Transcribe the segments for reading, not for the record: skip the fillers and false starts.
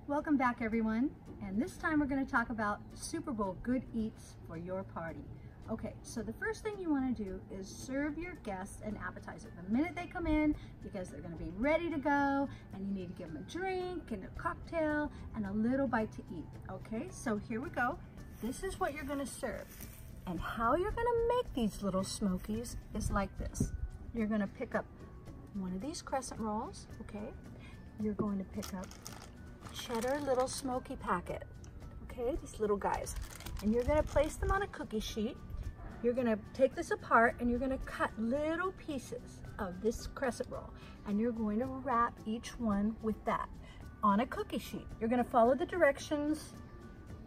Welcome back, everyone. And this time we're going to talk about Super Bowl good eats for your party. Okay, so the first thing you want to do is serve your guests an appetizer the minute they come in, because they're going to be ready to go, and you need to give them a drink and a cocktail and a little bite to eat. Okay, so here we go. This is what you're going to serve. And how you're going to make these little smokies is like this. You're going to pick up one of these crescent rolls, okay? You're going to pick up cheddar little smoky packet, okay, these little guys, and you're going to place them on a cookie sheet. You're going to take this apart and you're going to cut little pieces of this crescent roll, and you're going to wrap each one with that on a cookie sheet. You're going to follow the directions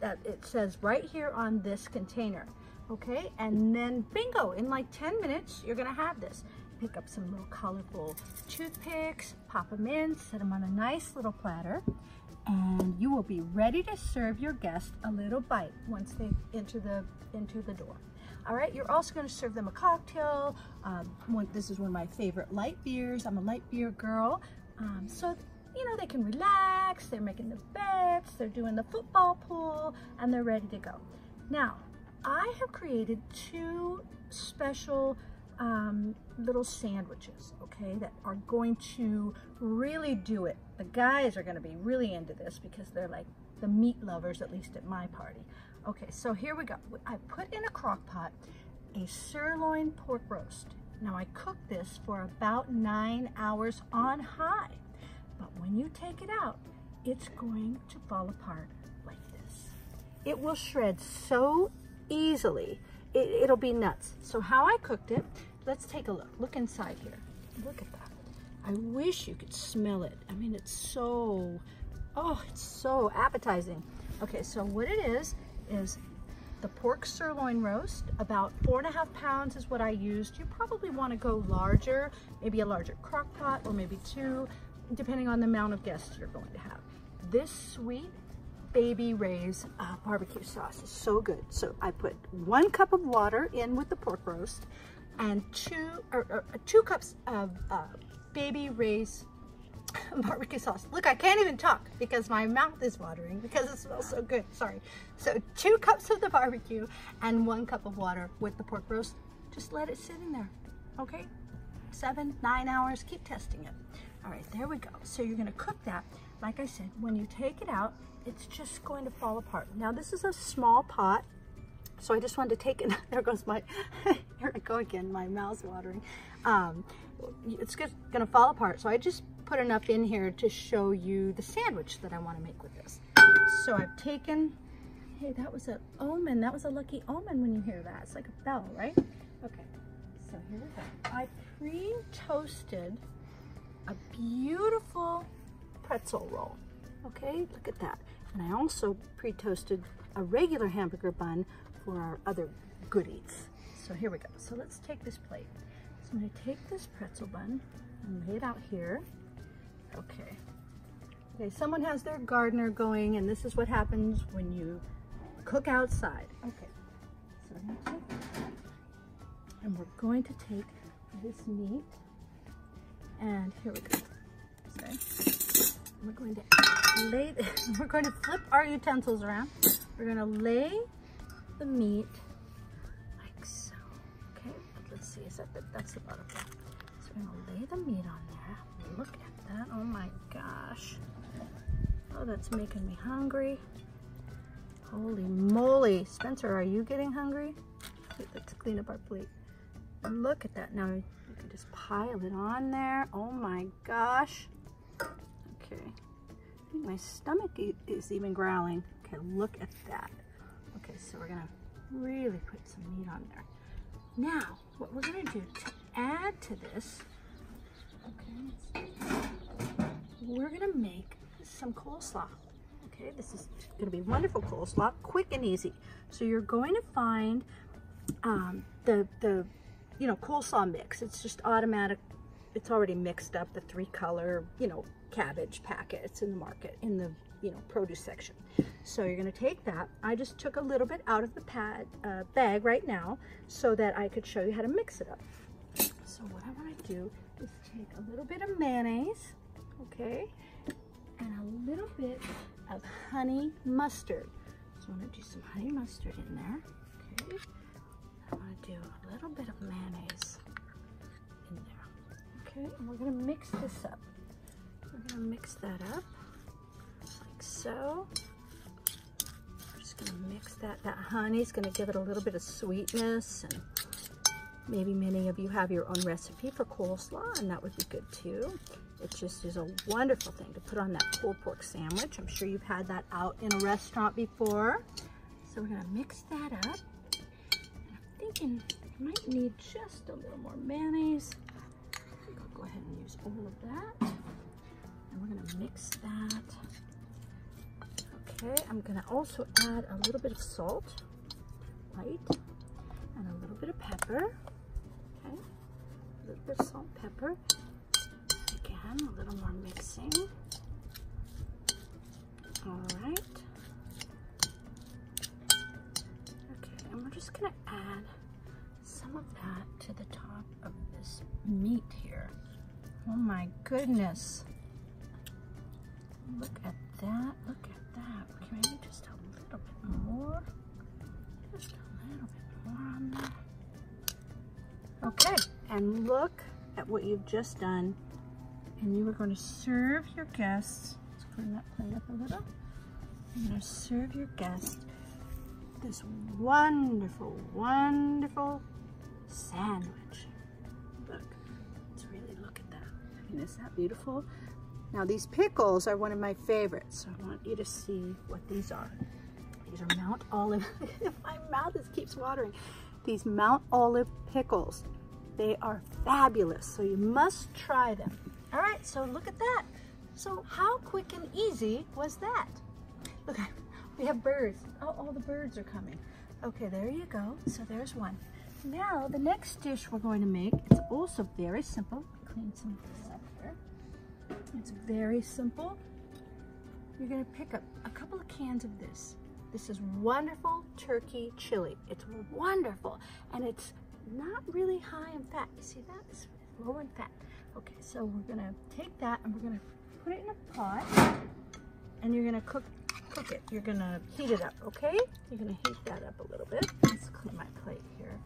that it says right here on this container, okay? And then bingo, in like 10 minutes you're going to have this. Pick up some little colorful toothpicks, pop them in, set them on a nice little platter, and you will be ready to serve your guests a little bite once they enter the door. All right, you're also going to serve them a cocktail. This is one of my favorite light beers. I'm a light beer girl. So, you know, they can relax, they're making the bets, they're doing the football pool, and they're ready to go. Now, I have created two special little sandwiches, okay, that are going to really do it. The guys are going to be really into this because they're like the meat lovers, at least at my party. Okay, so here we go. I put in a crock pot a sirloin pork roast. Now I cooked this for about 9 hours on high, but when you take it out, it's going to fall apart like this. It will shred so easily. It'll be nuts. So how I cooked it, let's take a look. Look inside here. Look at that. I wish you could smell it. I mean, it's so appetizing. Okay, so what it is the pork sirloin roast. About 4.5 pounds is what I used. You probably want to go larger, maybe a larger crock pot, or maybe 2, depending on the amount of guests you're going to have. This sweet Baby Ray's barbecue sauce is so good. So I put 1 cup of water in with the pork roast and 2 cups of Baby Ray's barbecue sauce. Look, I can't even talk because my mouth is watering because it smells so good. Sorry. So 2 cups of the barbecue and 1 cup of water with the pork roast. Just let it sit in there. Okay? 7, 9 hours. Keep testing it. All right, there we go. So you're going to cook that. Like I said, when you take it out, it's just going to fall apart. Now this is a small pot, so I just wanted to take it. There goes my, here I go again, my mouth's watering. It's just gonna fall apart, so I just put enough in here to show you the sandwich that I want to make with this. So I've taken, hey, that was an omen. That was a lucky omen when you hear that. It's like a bell, right? Okay, so here we go. I pre-toasted a beautiful pretzel roll. Okay, look at that. And I also pre-toasted a regular hamburger bun for our other good eats. So here we go. So let's take this plate. So I'm going to take this pretzel bun and lay it out here. Okay. Okay, someone has their gardener going, and this is what happens when you cook outside. Okay. So I'm going to take that, and we're going to take this meat, and here we go. So we're going to we're going to flip our utensils around. We're going to lay the meat like so. Okay, let's see, that's the bottom. So we're going to lay the meat on there. Look at that. Oh my gosh. Oh, that's making me hungry. Holy moly. Spencer, are you getting hungry? Wait, let's clean up our plate. Look at that. Now you can just pile it on there. Oh my gosh. Okay. I think my stomach is even growling. Okay, look at that. Okay, so we're gonna really put some meat on there. Now, what we're gonna do to add to this, okay, we're gonna make some coleslaw. Okay, this is gonna be wonderful coleslaw, quick and easy. So you're going to find the coleslaw mix. It's just automatic. It's already mixed up, the 3-color, cabbage packet. It's in the market, in the, produce section. So you're gonna take that. I just took a little bit out of the bag right now so that I could show you how to mix it up. So what I wanna do is take a little bit of mayonnaise, okay? and a little bit of honey mustard. So I'm gonna do some honey mustard in there, okay? I'm gonna do a little bit of mayonnaise in there, okay? And we're gonna mix this up. We're gonna mix that up like so. We're just gonna mix that. That honey's gonna give it a little bit of sweetness, and maybe many of you have your own recipe for coleslaw, and that would be good too. It just is a wonderful thing to put on that pulled pork sandwich. I'm sure you've had that out in a restaurant before. So we're gonna mix that up. And I'm thinking I might need just a little more mayonnaise. I think I'll go ahead and use all of that. And we're gonna mix that. Okay, I'm gonna also add a little bit of salt, light, and a little bit of pepper. Okay, a little bit of salt, pepper. Again, a little more mixing. All right. Okay, and we're just gonna add some of that to the top of this meat here. Oh my goodness. Look at that, look at that. Okay, maybe just a little bit more. Just a little bit more on there. Okay, and look at what you've just done. And you are going to serve your guests. Let's clean that plate up a little. You're going to serve your guests this wonderful, wonderful sandwich. Look, let's really look at that. I mean, is that beautiful? Now these pickles are one of my favorites, so I want you to see what these are. These are Mount Olive. My mouth keeps watering. These Mount Olive pickles. They are fabulous, so you must try them. All right, so look at that. So how quick and easy was that? Look, we have birds. Oh, all the birds are coming. Okay, there you go. So there's one. Now, the next dish we're going to make, it's also very simple. Clean some of this up here. It's very simple. You're gonna pick up a couple of cans of this. This is wonderful turkey chili. It's wonderful, and it's not really high in fat. You see that? It's low in fat. Okay, so we're gonna take that and we're gonna put it in a pot, and you're gonna cook it. You're gonna heat it up, okay? You're gonna heat that up a little bit. Let's clean my plate here.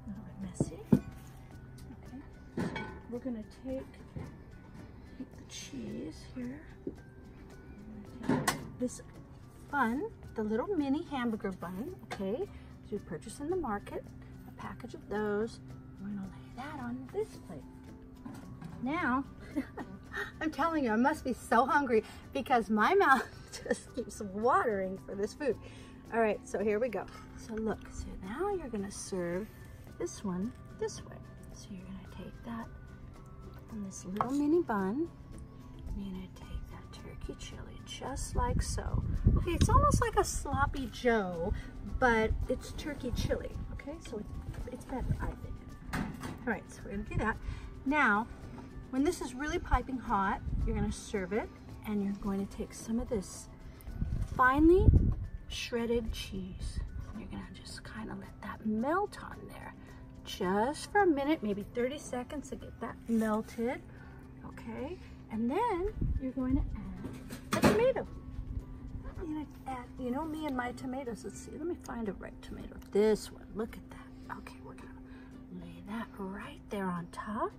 A little bit messy. Okay, so we're gonna take the cheese here. Take this bun, the little mini hamburger bun, okay? So you purchase in the market, a package of those. We're gonna lay that on this plate. Now, I'm telling you, I must be so hungry because my mouth just keeps watering for this food. All right, so here we go. So look, so now you're gonna serve this one this way. So you're gonna take that on this little mini bun, and you're gonna take that turkey chili just like so. Okay, it's almost like a sloppy Joe, but it's turkey chili, okay? So it's better, I think. All right, so we're gonna do that. Now, when this is really piping hot, you're gonna serve it, and you're going to take some of this finely shredded cheese. And you're gonna just kind of let that melt on there just for a minute, maybe 30 seconds to get that melted, okay? And then you're going to add a tomato. You're gonna add, you know me and my tomatoes. Let's see, let me find a right tomato. This one, look at that. Okay, we're gonna lay that right there on top.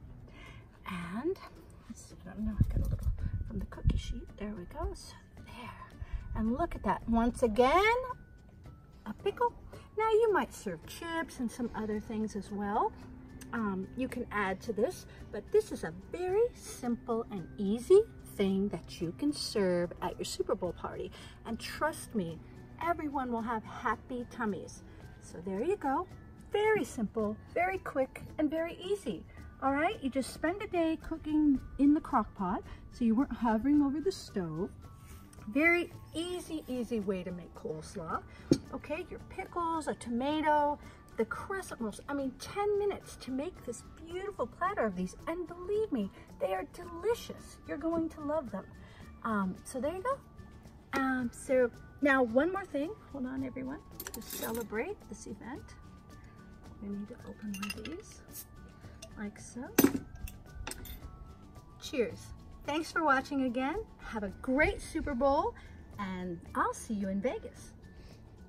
And let's see, I don't know, I got a little from the cookie sheet. There we go. So there. And look at that. Once again, a pickle. Now you might serve chips and some other things as well. You can add to this, but this is a very simple and easy thing that you can serve at your Super Bowl party. And trust me, everyone will have happy tummies. So there you go. Very simple, very quick, and very easy. All right, you just spend a day cooking in the crock pot, so you weren't hovering over the stove. Very easy way to make coleslaw. Okay, your pickles, a tomato, the crescent rolls. I mean, 10 minutes to make this beautiful platter of these, and believe me, they are delicious. You're going to love them. So there you go. So now one more thing. Hold on, everyone. To celebrate this event, we need to open one of these. Like so. Cheers. Thanks for watching again. Have a great Super Bowl, and I'll see you in Vegas.